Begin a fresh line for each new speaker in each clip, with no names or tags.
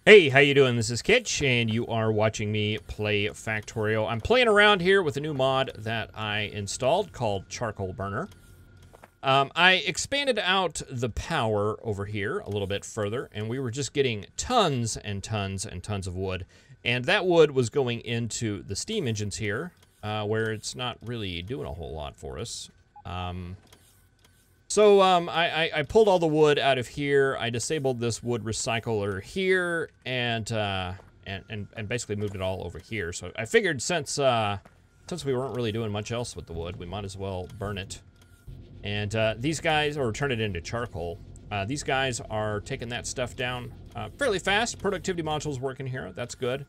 Hey, how you doing? This is Kitch, and you are watching me play Factorio. I'm playing around here with a new mod that I installed called Charcoal Burner. I expanded out the power over here a little bit further, and we were just getting tons and tons and tons of wood. And that wood was going into the steam engines here, where it's not really doing a whole lot for us. So I pulled all the wood out of here. I disabled this wood recycler here, and basically moved it all over here. So I figured since we weren't really doing much else with the wood, we might as well burn it. And these guys, or turn it into charcoal. These guys are taking that stuff down fairly fast. Productivity module's working here. That's good.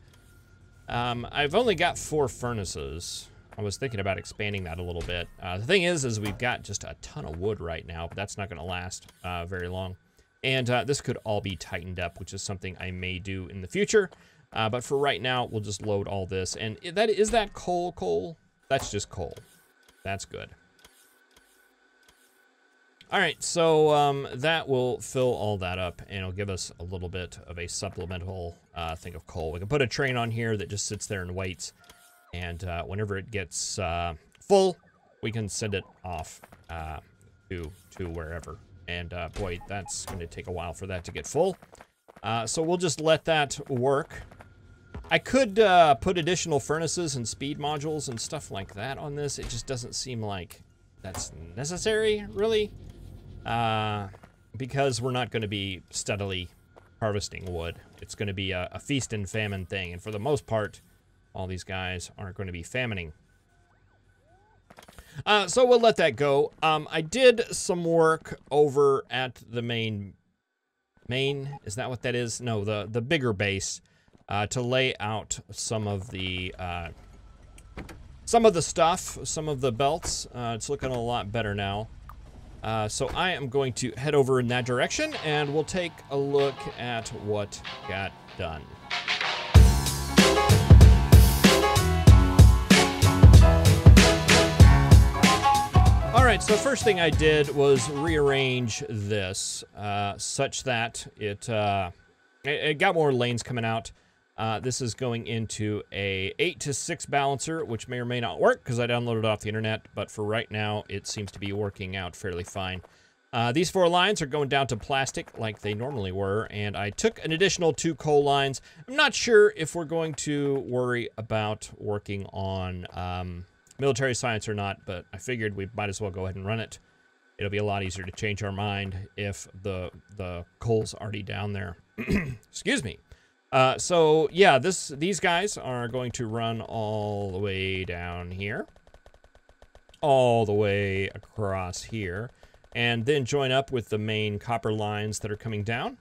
I've only got 4 furnaces. I was thinking about expanding that a little bit. The thing is we've got just a ton of wood right now, but that's not going to last very long. And this could all be tightened up, which is something I may do in the future. But for right now, we'll just load all this. And is that coal? That's just coal. That's good. All right, so that will fill all that up, and it'll give us a little bit of a supplemental thing of coal. We can put a train on here that just sits there and waits. And whenever it gets full, we can send it off to wherever. And boy, that's going to take a while for that to get full. So we'll just let that work. I could put additional furnaces and speed modules and stuff like that on this. It just doesn't seem like that's necessary, really. Because we're not going to be steadily harvesting wood. It's going to be a feast and famine thing. And for the most part, all these guys aren't going to be famining. So we'll let that go. I did some work over at the main, is that what that is? No, the bigger base, to lay out some of the stuff, some of the belts. It's looking a lot better now. So I am going to head over in that direction, and we'll take a look at what got done. Alright, so first thing I did was rearrange this such that it got more lanes coming out. This is going into a 8-to-6 balancer, which may or may not work because I downloaded it off the internet, but for right now it seems to be working out fairly fine. These 4 lines are going down to plastic like they normally were, and I took an additional 2 coal lines. I'm not sure if we're going to worry about working on military science or not, but I figured we might as well go ahead and run it. It'll be a lot easier to change our mind if the coal's already down there. Excuse me. So yeah, these guys are going to run all the way down here, all the way across here, and then join up with the main copper lines that are coming down,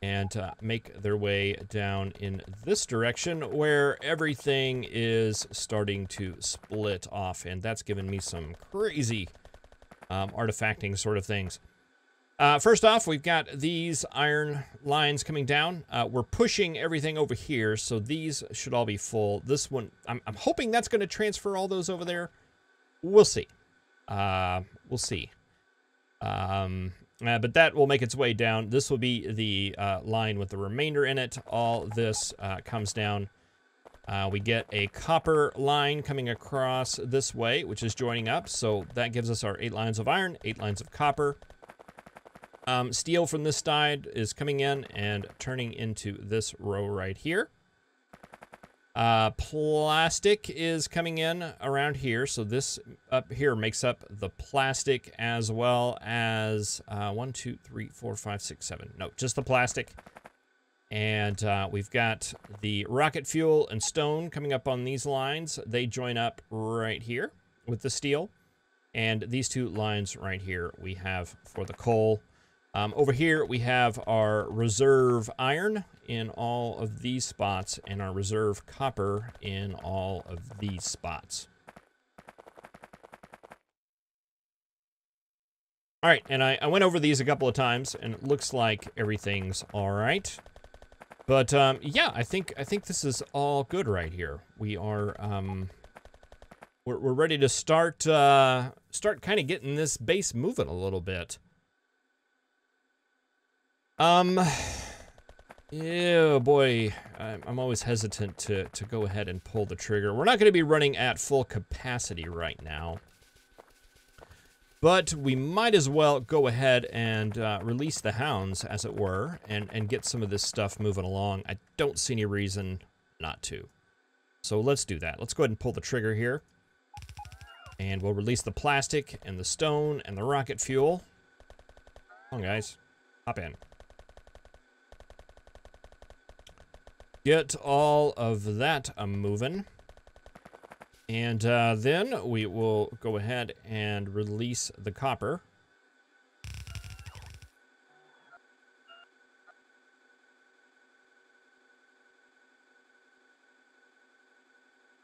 and make their way down in this direction where everything is starting to split off, and that's given me some crazy artifacting sort of things. First off, we've got these iron lines coming down. We're pushing everything over here, so these should all be full. This one, I'm hoping that's going to transfer all those over there. We'll see. We'll see. But that will make its way down. This will be the line with the remainder in it. All this comes down. We get a copper line coming across this way, which is joining up. So that gives us our 8 lines of iron, 8 lines of copper. Steel from this side is coming in and turning into this row right here. Plastic is coming in around here, so this up here makes up the plastic as well as 1, 2, 3, 4, 5, 6, 7. No, just the plastic. And we've got the rocket fuel and stone coming up on these lines. They join up right here with the steel. And these 2 lines right here we have for the coal. Over here, we have our reserve iron in all of these spots and our reserve copper in all of these spots. All right, and I went over these a couple of times, and it looks like everything's all right. But yeah, I think this is all good right here. We are we're ready to start kind of getting this base moving a little bit. Yeah, boy, I'm always hesitant to go ahead and pull the trigger. We're not going to be running at full capacity right now. But we might as well go ahead and release the hounds, as it were, and get some of this stuff moving along. I don't see any reason not to. So let's do that. Let's go ahead and pull the trigger here. And we'll release the plastic and the stone and the rocket fuel. Come on, guys. Hop in. Get all of that moving. And then we will go ahead and release the copper.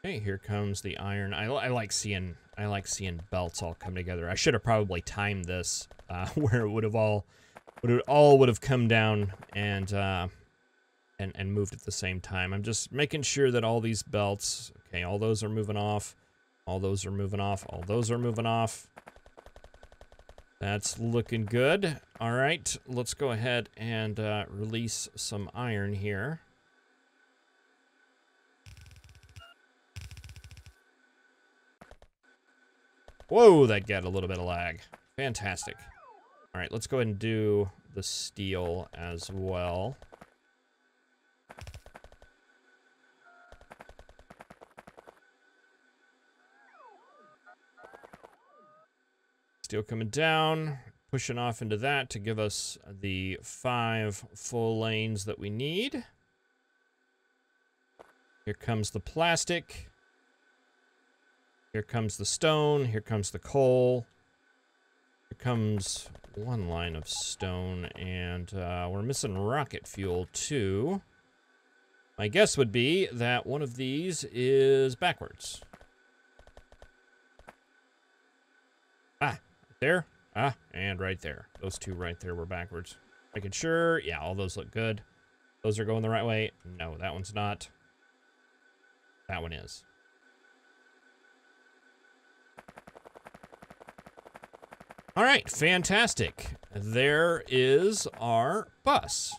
Okay, here comes the iron. I like seeing belts all come together. I should have probably timed this where it all would have come down and moved at the same time. I'm just making sure that all these belts, okay, all those are moving off, all those are moving off, all those are moving off. That's looking good. All right, let's go ahead and release some iron here. Whoa, that got a little bit of lag. Fantastic. All right, let's go ahead and do the steel as well. Steel coming down, pushing off into that to give us the 5 full lanes that we need. Here comes the plastic. Here comes the stone. Here comes the coal. Here comes one line of stone, and we're missing rocket fuel too. My guess would be that one of these is backwards. There, and right there. Those two right there were backwards. Making sure, yeah, all those look good. Those are going the right way. No, that one's not. That one is. All right, fantastic. There is our bus.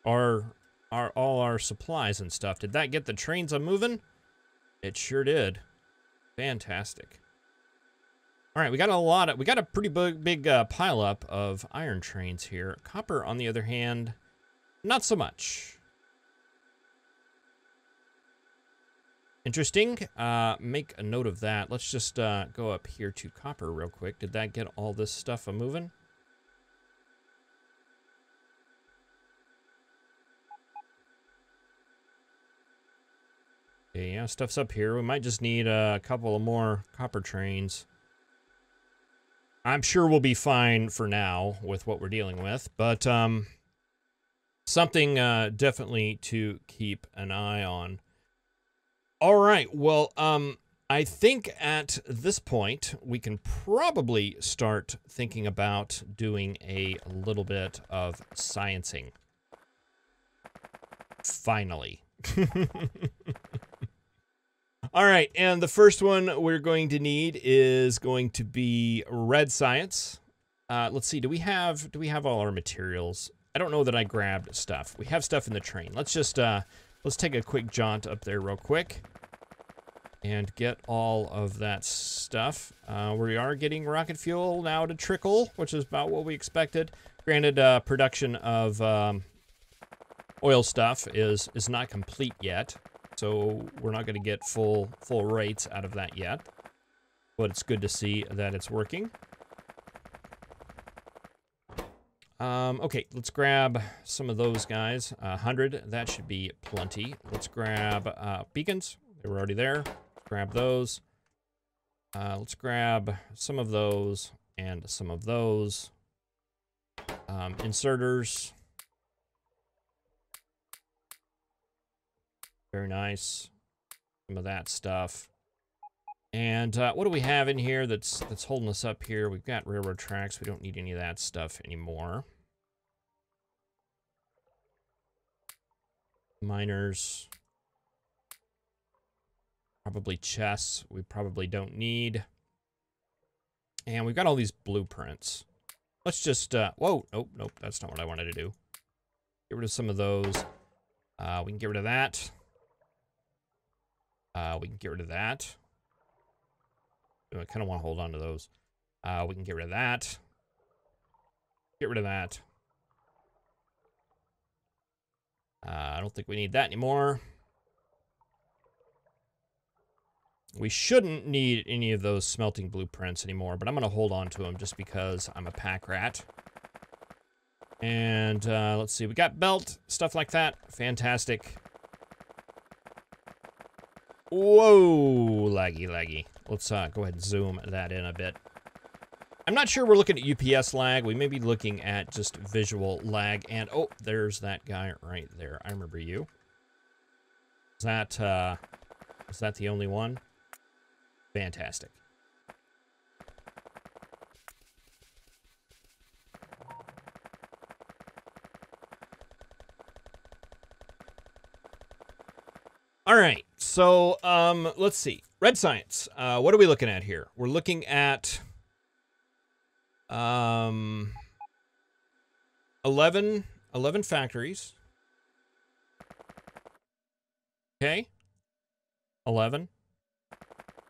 All our supplies and stuff. Did that get the trains a moving? It sure did. Fantastic. All right, we got a pretty big pile up of iron trains here. Copper, on the other hand, not so much. Interesting. Make a note of that. Let's just go up here to copper real quick. Did that get all this stuff a moving? Okay, yeah, stuff's up here. We might just need a couple of more copper trains. I'm sure we'll be fine for now with what we're dealing with, but something definitely to keep an eye on. All right, well, I think at this point we can probably start thinking about doing a little bit of sciencing. Finally. All right, and the first one we're going to need is going to be red science. Let's see, do we have all our materials? I don't know that I grabbed stuff. We have stuff in the train. Let's just let's take a quick jaunt up there real quick and get all of that stuff. We are getting rocket fuel now to trickle, which is about what we expected. Granted, production of oil stuff is not complete yet. So we're not going to get full rates out of that yet, but it's good to see that it's working. Okay, let's grab some of those guys. 100, that should be plenty. Let's grab beacons. They were already there. Grab those. Let's grab some of those and some of those. Inserters. Very nice. Some of that stuff. And what do we have in here that's holding us up here? We've got railroad tracks. We don't need any of that stuff anymore. Miners. Probably chests. We probably don't need. And we've got all these blueprints. Let's just, whoa, nope, that's not what I wanted to do. Get rid of some of those. We can get rid of that. We can get rid of that. I kind of want to hold on to those. We can get rid of that. Get rid of that. I don't think we need that anymore. We shouldn't need any of those smelting blueprints anymore, but I'm going to hold on to them just because I'm a pack rat. And let's see, we got belt, stuff like that. Fantastic. Whoa, laggy, laggy. Let's go ahead and zoom that in a bit. I'm not sure we're looking at UPS lag. We may be looking at just visual lag. And, oh, there's that guy right there. I remember you. Is that the only one? Fantastic. All right, so let's see. Red Science. What are we looking at here? We're looking at 11 factories. Okay. 11.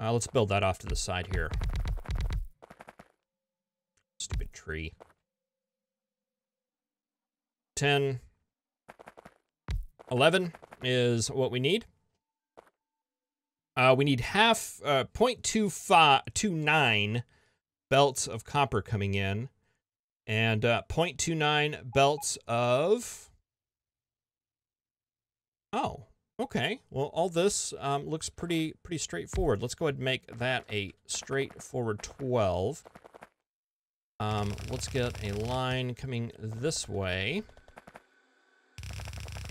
Let's build that off to the side here. Stupid tree. 10. 11 is what we need. We need 0.29 belts of copper coming in, and 0.29 belts of... Oh, okay. Well, all this looks pretty straightforward. Let's go ahead and make that a straightforward 12. Let's get a line coming this way,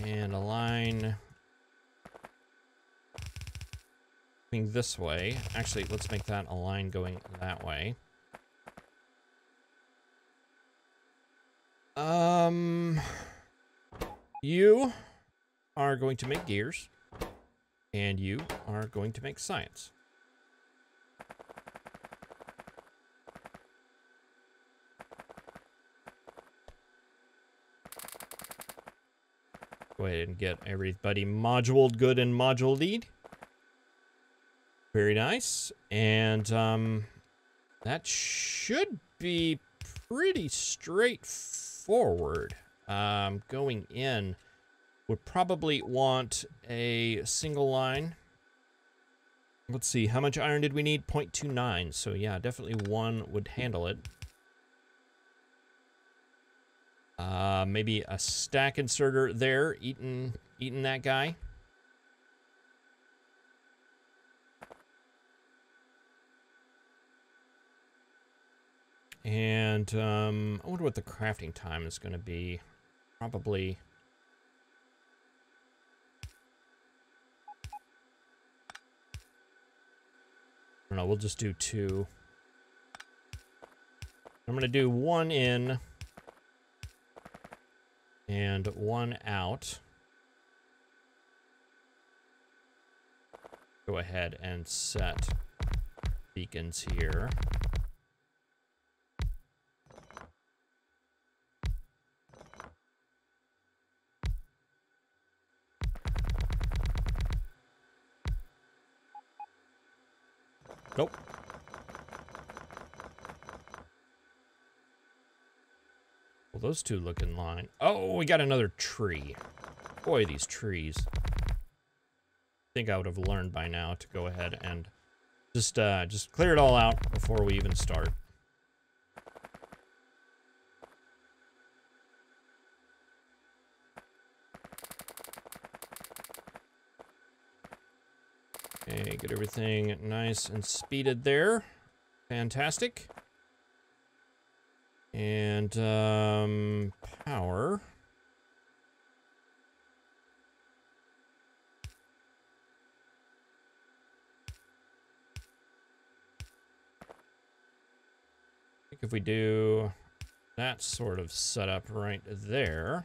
and a line coming this way. Actually, let's make that a line going that way. You are going to make gears, and you are going to make science. Go ahead and get everybody moduled good and moduled. Very nice. And that should be pretty straightforward. Going in, would probably want a single line. Let's see, how much iron did we need? 0.29. So yeah, definitely one would handle it. Maybe a stack inserter there, eating that guy. And I wonder what the crafting time is going to be. Probably... I don't know, we'll just do 2. I'm going to do 1 in and 1 out. Go ahead and set beacons here. Nope. Well, those two look in line. Oh, we got another tree. Boy, these trees. I think I would have learned by now to go ahead and just clear it all out before we even start. Okay, get everything nice and speeded there. Fantastic. And, power. I think if we do that sort of setup right there.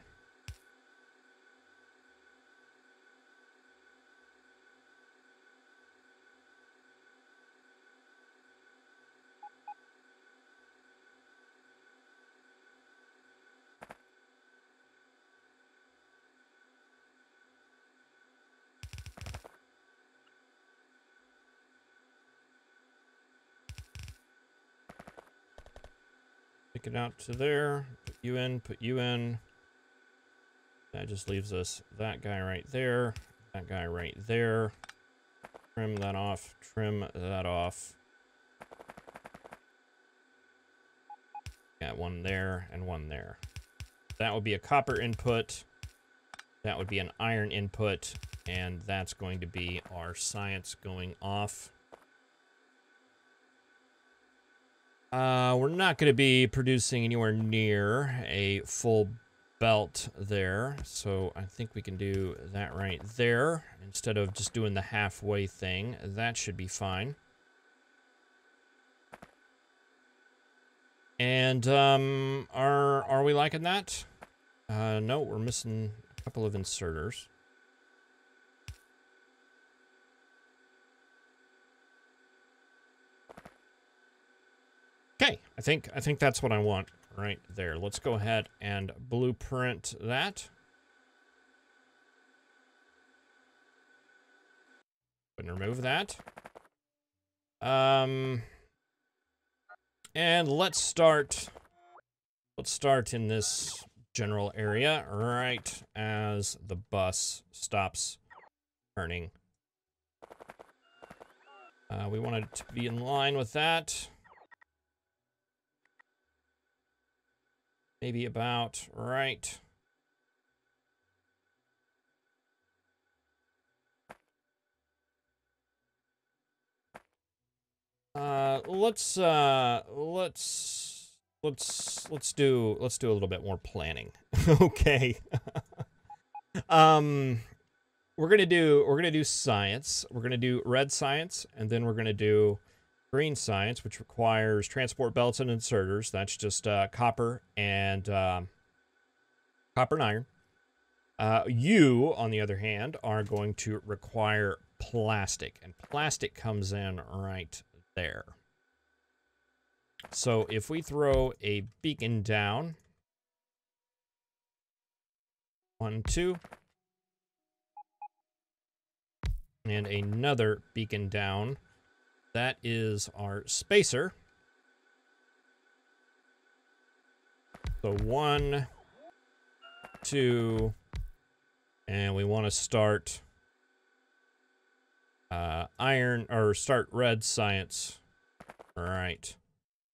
take it out to there. Put you in, put you in. That just leaves us that guy right there, that guy right there. Trim that off, trim that off. Got one there and one there. That would be a copper input. That would be an iron input. And that's going to be our science going off. We're not going to be producing anywhere near a full belt there. So I think we can do that right there. Instead of just doing the halfway thing. That should be fine. And are we liking that? No, we're missing a couple of inserters. Okay, I think that's what I want right there. Let's go ahead and blueprint that. And remove that. And let's start in this general area right as the bus stops turning. We want it to be in line with that. Maybe about right. Let's do a little bit more planning. Okay. We're gonna do science. We're gonna do red science, and then we're gonna do green science, which requires transport belts and inserters. That's just copper and iron. You, on the other hand, are going to require plastic, and plastic comes in right there. So if we throw a beacon down, 1, 2, and another beacon down, that is our spacer. So 1, 2, and we want to start iron, or start red science right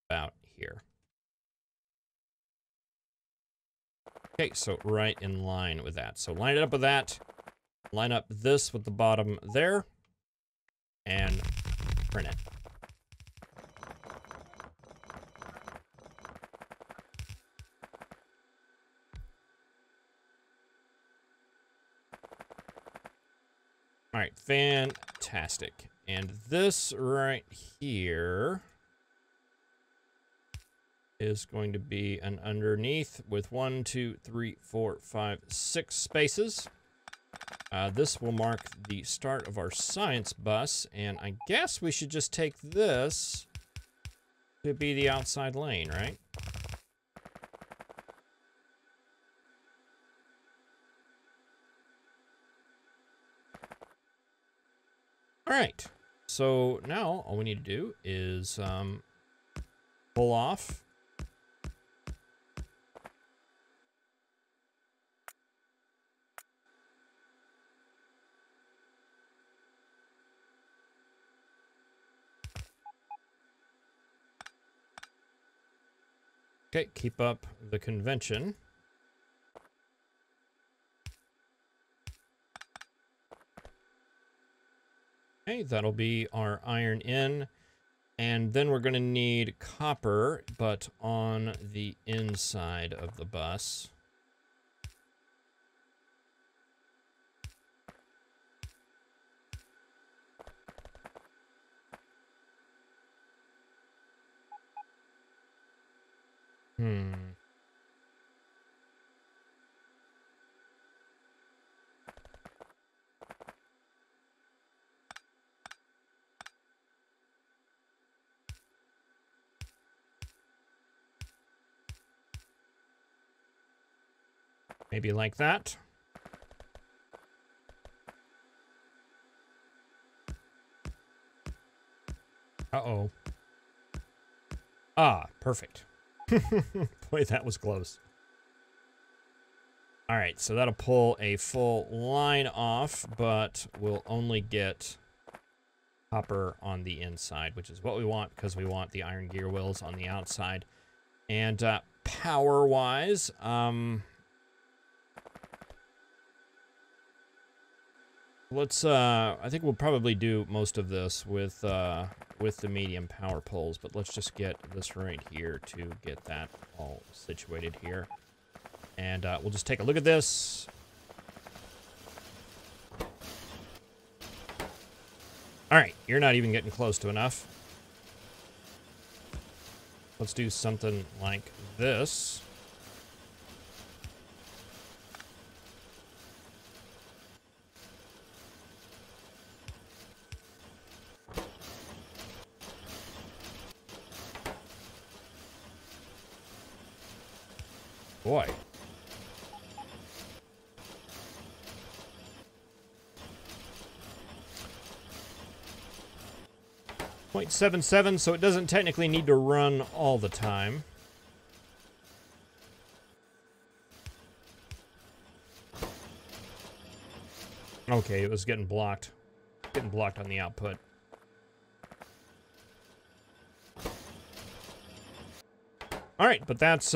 about here. Okay, so right in line with that. So line it up with that. Line up this with the bottom there. And print it. All right, fantastic. And this right here is going to be an underneath with 1, 2, 3, 4, 5, 6 spaces. This will mark the start of our science bus, and I guess we should just take this to be the outside lane, right? All right, so now all we need to do is pull off. Okay, keep up the convention. Okay, that'll be our iron in. And then we're going to need copper, but on the inside of the bus. Maybe like that. Uh-oh. Ah, perfect. Boy, that was close. All right, so that'll pull a full line off, but we'll only get copper on the inside, which is what we want because we want the iron gear wheels on the outside. And power-wise, let's, I think we'll probably do most of this with the medium power poles, but let's just get this right here to get that all situated here. And we'll just take a look at this. All right, you're not even getting close to enough. Let's do something like this. Boy. 0.77, so it doesn't technically need to run all the time. Okay, it was getting blocked. Getting blocked on the output. All right, but that's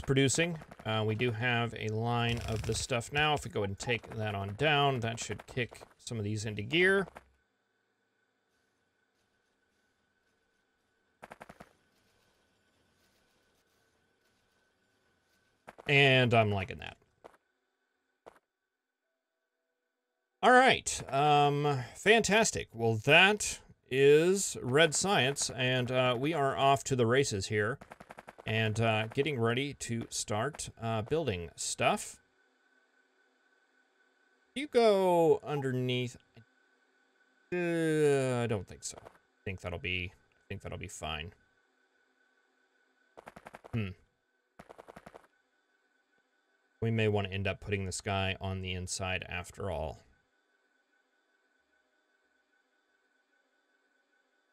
producing. We do have a line of this stuff now. If we go ahead and take that on down, that should kick some of these into gear. And I'm liking that. All right, fantastic. Well, that is Red Science, and we are off to the races here, and getting ready to start building stuff. You go underneath. I don't think so. I think that'll be fine. We may want to end up putting this guy on the inside after all.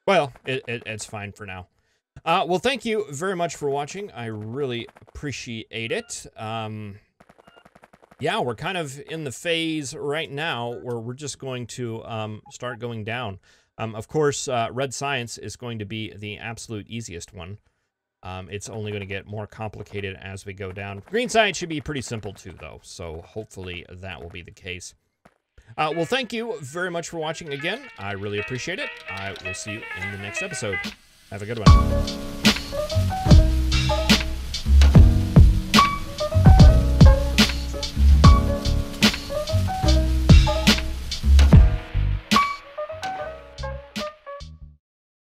Well, it's fine for now. Well, thank you very much for watching. I really appreciate it. Yeah, we're kind of in the phase right now where we're just going to start going down. Of course, Red Science is going to be the absolute easiest one. It's only going to get more complicated as we go down. Green Science should be pretty simple too, though, so hopefully that will be the case. Well, thank you very much for watching again. I really appreciate it. I will see you in the next episode. Have a good one.